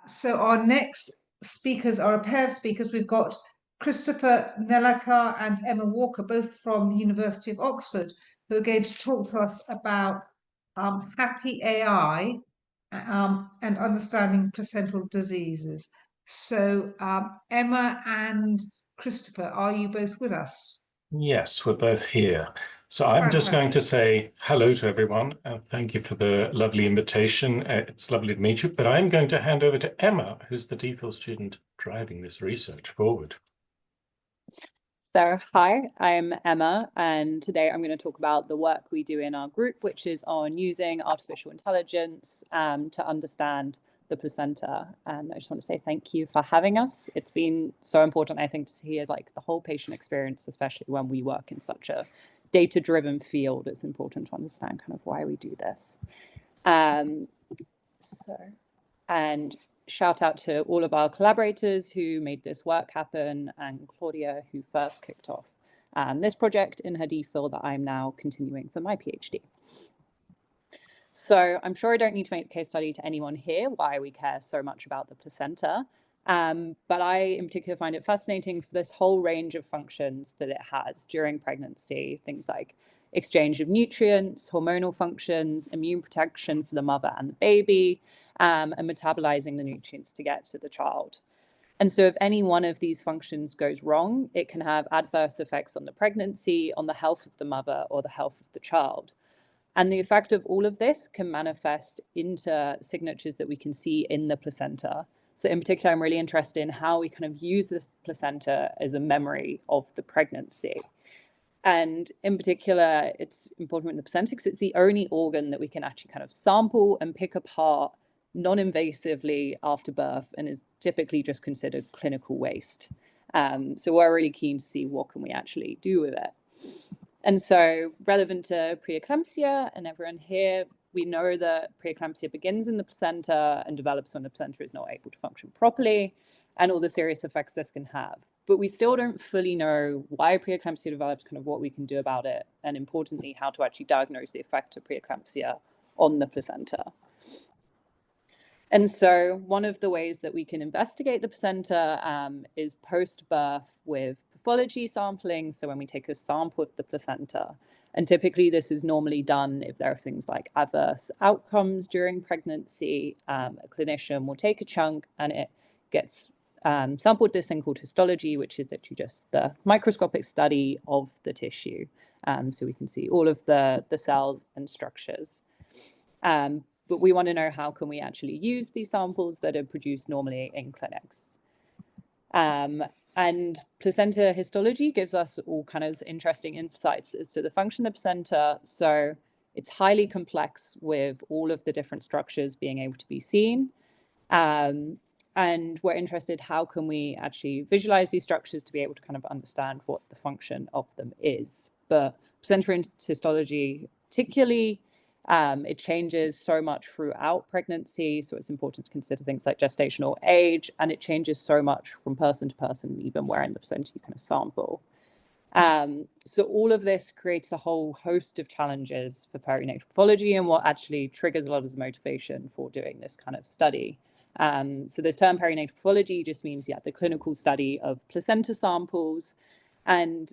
So our next speakers are a pair of speakers. We've got Christoffer, Nellaker and Emma Walker, both from the University of Oxford, who are going to talk to us about happy AI and understanding placental diseases. So Emma and Christoffer, are you both with us? Yes, we're both here. So I'm just going to Fantastic. say hello to everyone. Thank you for the lovely invitation. It's lovely to meet you. But I'm going to hand over to Emma, who's the DPhil student driving this research forward. So hi, I'm Emma, and today I'm going to talk about the work we do in our group, which is on using artificial intelligence to understand the placenta. And I just want to say thank you for having us. It's been so important, I think, to hear like the whole patient experience, especially when we work in such a data-driven field. It's important to understand kind of why we do this. And shout out to all of our collaborators who made this work happen, and Claudia, who first kicked off this project in her DPhil that I'm now continuing for my PhD. So I'm sure I don't need to make a case study to anyone here why we care so much about the placenta, but I in particular find it fascinating for this whole range of functions that it has during pregnancy, things like exchange of nutrients, hormonal functions, immune protection for the mother and the baby, and metabolizing the nutrients to get to the child. And so if any one of these functions goes wrong, it can have adverse effects on the pregnancy, on the health of the mother, or the health of the child. And the effect of all of this can manifest into signatures that we can see in the placenta. So in particular, I'm really interested in how we kind of use this placenta as a memory of the pregnancy. And in particular, it's important in the placenta because it's the only organ that we can actually kind of sample and pick apart non-invasively after birth and is typically just considered clinical waste. So we're really keen to see what can we actually do with it. And so relevant to pre-eclampsia and everyone here, we know that pre-eclampsia begins in the placenta and develops when the placenta is not able to function properly and all the serious effects this can have. But we still don't fully know why pre-eclampsia develops, kind of what we can do about it, and importantly, how to actually diagnose the effect of pre-eclampsia on the placenta. And so one of the ways that we can investigate the placenta is post-birth with pathology sampling. So when we take a sample of the placenta, and typically this is normally done if there are things like adverse outcomes during pregnancy, a clinician will take a chunk and it gets sampled this thing called histology, which is actually just the microscopic study of the tissue. So we can see all of the cells and structures. But we want to know how can we actually use these samples that are produced normally in clinics. And placenta histology gives us all kind of interesting insights as to the function of the placenta. So it's highly complex with all of the different structures being able to be seen. And we're interested, how can we actually visualize these structures to be able to kind of understand what the function of them is. But placenta histology particularly, it changes so much throughout pregnancy, so it's important to consider things like gestational age, and it changes so much from person to person, even where in the placenta you kind of sample. So all of this creates a whole host of challenges for perinatal pathology and what actually triggers a lot of the motivation for doing this kind of study. So this term perinatal pathology just means, the clinical study of placenta samples. And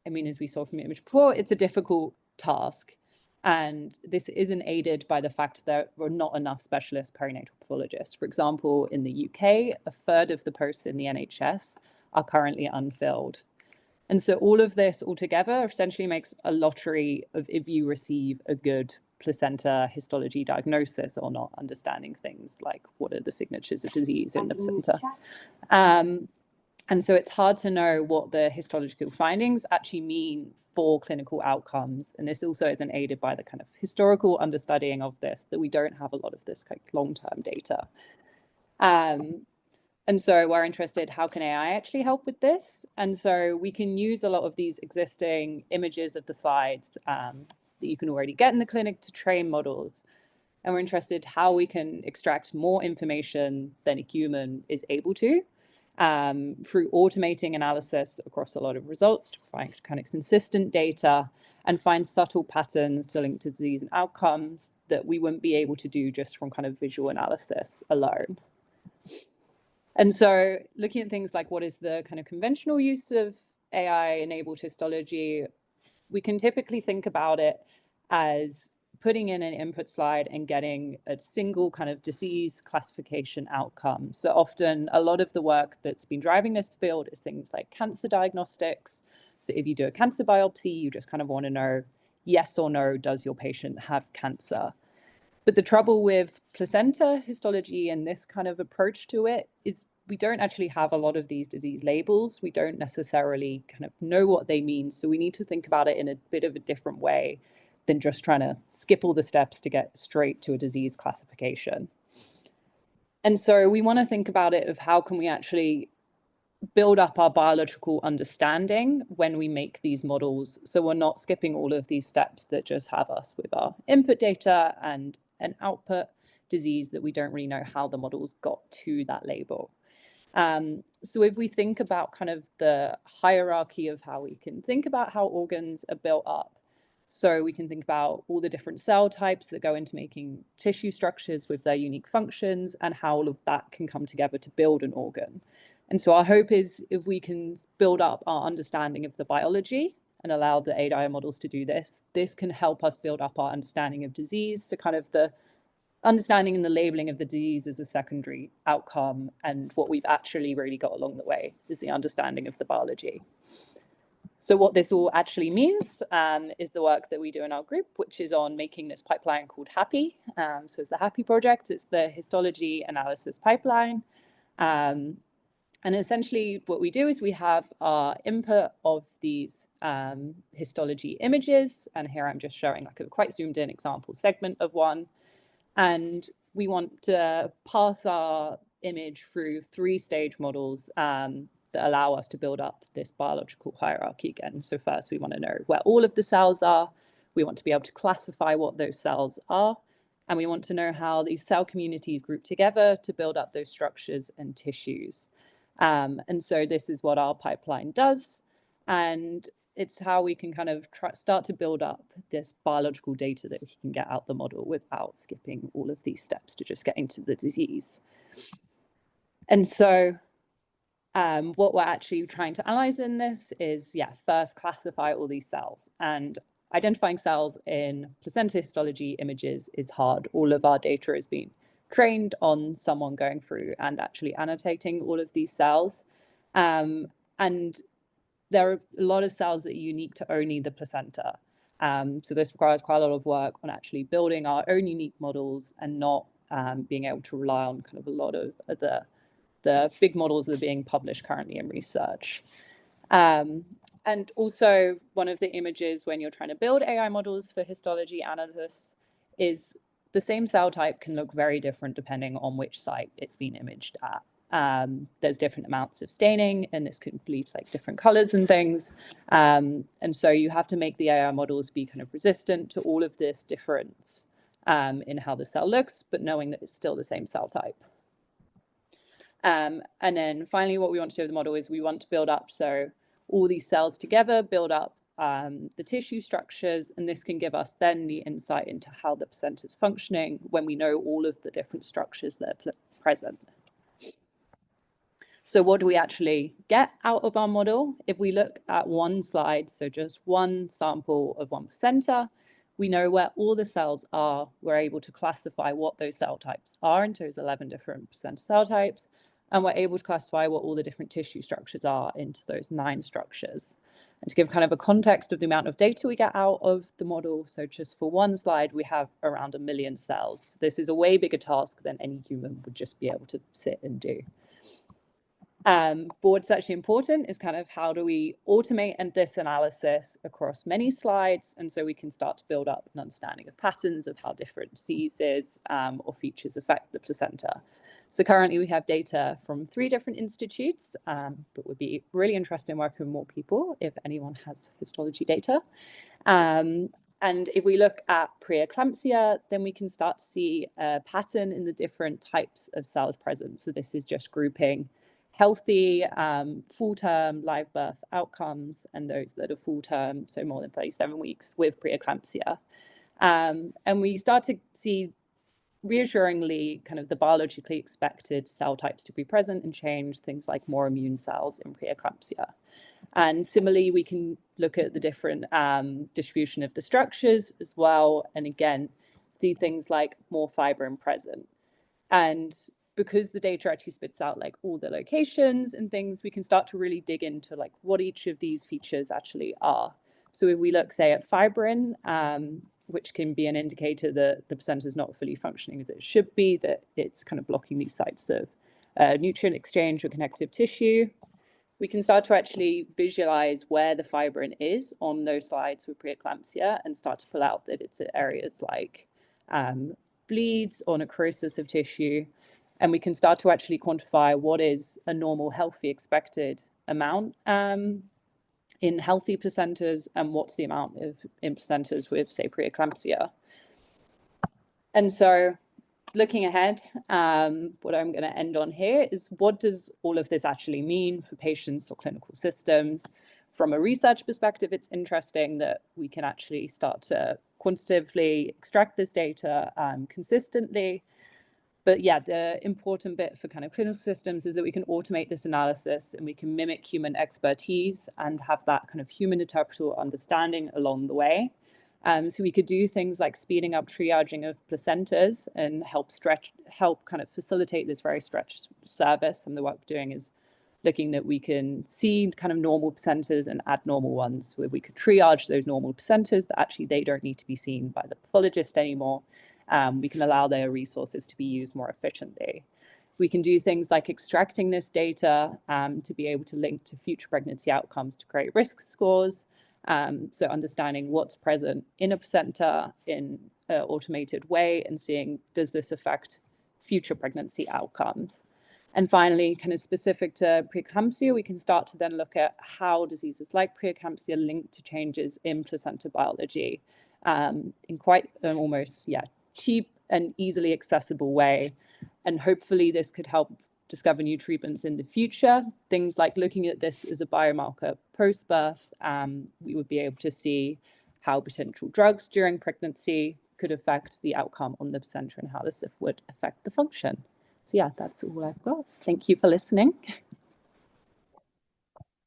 I mean, as we saw from the image before, it's a difficult task. And this isn't aided by the fact that there are not enough specialist perinatal pathologists. For example, in the UK, a third of the posts in the NHS are currently unfilled. And so all of this altogether essentially makes a lottery of if you receive a good placenta histology diagnosis or not, understanding things like what are the signatures of disease in the placenta. And so it's hard to know what the histological findings actually mean for clinical outcomes. And this also isn't aided by the kind of historical understudying of this, that we don't have a lot of this like long-term data. And so we're interested, how can AI actually help with this? And so we can use a lot of these existing images of the slides that you can already get in the clinic to train models. And we're interested how we can extract more information than a human is able to. Through automating analysis across a lot of results to find kind of consistent data and find subtle patterns to link to disease and outcomes that we wouldn't be able to do just from kind of visual analysis alone. And so looking at things like what is the kind of conventional use of AI-enabled histology, we can typically think about it as putting in an input slide and getting a single kind of disease classification outcome. So often a lot of the work that's been driving this field is things like cancer diagnostics. So if you do a cancer biopsy, you just kind of want to know yes or no, does your patient have cancer? But the trouble with placenta histology and this kind of approach to it is we don't actually have a lot of these disease labels. We don't necessarily kind of know what they mean. So we need to think about it in a bit of a different way than just trying to skip all the steps to get straight to a disease classification. And so we want to think about it of how can we actually build up our biological understanding when we make these models, so we're not skipping all of these steps that just have us with our input data and an output disease that we don't really know how the models got to that label. So if we think about kind of the hierarchy of how we can think about how organs are built up, so we can think about all the different cell types that go into making tissue structures with their unique functions and how all of that can come together to build an organ. And so our hope is if we can build up our understanding of the biology and allow the AI models to do this, this can help us build up our understanding of disease. So kind of the understanding and the labeling of the disease is a secondary outcome. And what we've actually really got along the way is the understanding of the biology. So what this all actually means is the work that we do in our group, which is on making this pipeline called HAPPY. So it's the HAPPY project. It's the histology analysis pipeline. And essentially what we do is we have our input of these histology images. And here I'm just showing like a quite zoomed in example segment of one. And we want to pass our image through 3-stage models that allow us to build up this biological hierarchy again. So first we want to know where all of the cells are. We want to be able to classify what those cells are. And we want to know how these cell communities group together to build up those structures and tissues. And so this is what our pipeline does. And it's how we can kind of start to build up this biological data that we can get out the model without skipping all of these steps to just getting to the disease. And so what we're actually trying to analyze in this is, first classify all these cells. And identifying cells in placenta histology images is hard. All of our data has been trained on someone going through and actually annotating all of these cells. And there are a lot of cells that are unique to only the placenta. So this requires quite a lot of work on actually building our own unique models and not being able to rely on kind of a lot of the big models that are being published currently in research. And also one of the images when you're trying to build AI models for histology analysis is the same cell type can look very different depending on which site it's been imaged at. There's different amounts of staining and this can lead to like different colors and things. And so you have to make the AI models be kind of resistant to all of this difference in how the cell looks, but knowing that it's still the same cell type. And then finally, what we want to do with the model is we want to build up, so all these cells together build up the tissue structures, and this can give us then the insight into how the placenta is functioning when we know all of the different structures that are present. So what do we actually get out of our model? If we look at one slide, so just one sample of one placenta, we know where all the cells are. We're able to classify what those cell types are into those 11 different placenta cell types. And we're able to classify what all the different tissue structures are into those 9 structures. And to give kind of a context of the amount of data we get out of the model, so just for one slide, we have around 1 million cells. This is a way bigger task than any human would just be able to sit and do. But what's actually important is kind of how do we automate this analysis across many slides, and so we can start to build up an understanding of patterns of how different diseases or features affect the placenta. So currently we have data from 3 different institutes, but would be really interested in working with more people if anyone has histology data. And if we look at pre-eclampsia, then we can start to see a pattern in the different types of cells present. So this is just grouping healthy full-term live birth outcomes and those that are full-term, so more than 37 weeks with pre-eclampsia. And we start to see reassuringly kind of the biologically expected cell types to be present and change, things like more immune cells in pre-eclampsia. And similarly, we can look at the different distribution of the structures as well, and again, see things like more fibrin present. And because the data actually spits out like all the locations and things, we can start to really dig into like what each of these features actually are. So if we look, say, at fibrin, which can be an indicator that the placenta is not fully functioning as it should be, that it's kind of blocking these sites of nutrient exchange or connective tissue, we can start to actually visualize where the fibrin is on those slides with preeclampsia and start to pull out that it's at areas like bleeds or necrosis of tissue. And we can start to actually quantify what is a normal, healthy, expected amount in healthy placentas and what's the amount in placentas with, say, preeclampsia. And so looking ahead, what I'm going to end on here is what does all of this actually mean for patients or clinical systems? From a research perspective, it's interesting that we can actually start to quantitatively extract this data consistently. But yeah, the important bit for kind of clinical systems is that we can automate this analysis and we can mimic human expertise and have that kind of human interpretable understanding along the way. So we could do things like speeding up triaging of placentas and help kind of facilitate this very stretched service. And the work we're doing is looking that we can see kind of normal placentas and abnormal ones, where we could triage those normal placentas that actually they don't need to be seen by the pathologist anymore. We can allow their resources to be used more efficiently. We can do things like extracting this data to be able to link to future pregnancy outcomes to create risk scores. So understanding what's present in a placenta in an automated way and seeing, does this affect future pregnancy outcomes? And finally, kind of specific to preeclampsia, we can start to then look at how diseases like preeclampsia link to changes in placenta biology in quite an almost, cheap and easily accessible way. And hopefully this could help discover new treatments in the future. Things like looking at this as a biomarker post-birth, we would be able to see how potential drugs during pregnancy could affect the outcome on the placenta and how this would affect the function. So yeah, that's all I've got. Thank you for listening.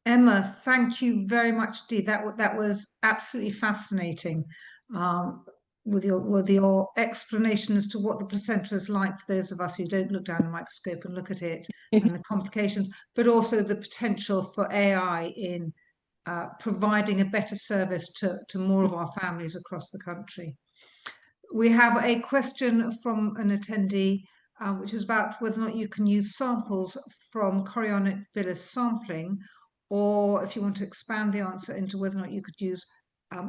Emma, thank you very much indeed. That was absolutely fascinating. With your explanation as to what the placenta is like for those of us who don't look down the microscope and look at it and the complications, but also the potential for AI in providing a better service to more of our families across the country. We have a question from an attendee, which is about whether or not you can use samples from chorionic villus sampling, or if you want to expand the answer into whether or not you could use a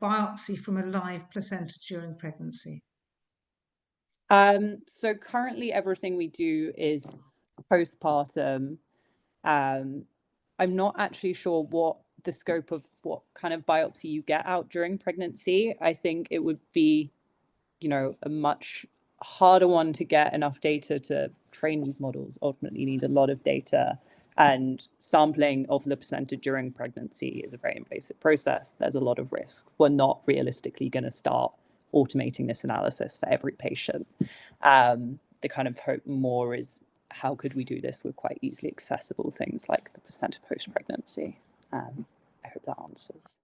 biopsy from a live placenta during pregnancy. So currently everything we do is postpartum. I'm not actually sure what the scope of what kind of biopsy you get out during pregnancy. I think it would be, a much harder one to get enough data to train these models. Ultimately, you need a lot of data, and sampling of the placenta during pregnancy is a very invasive process. There's a lot of risk. We're not realistically going to start automating this analysis for every patient. The kind of hope more is, how could we do this with quite easily accessible things like the placenta post-pregnancy? I hope that answers.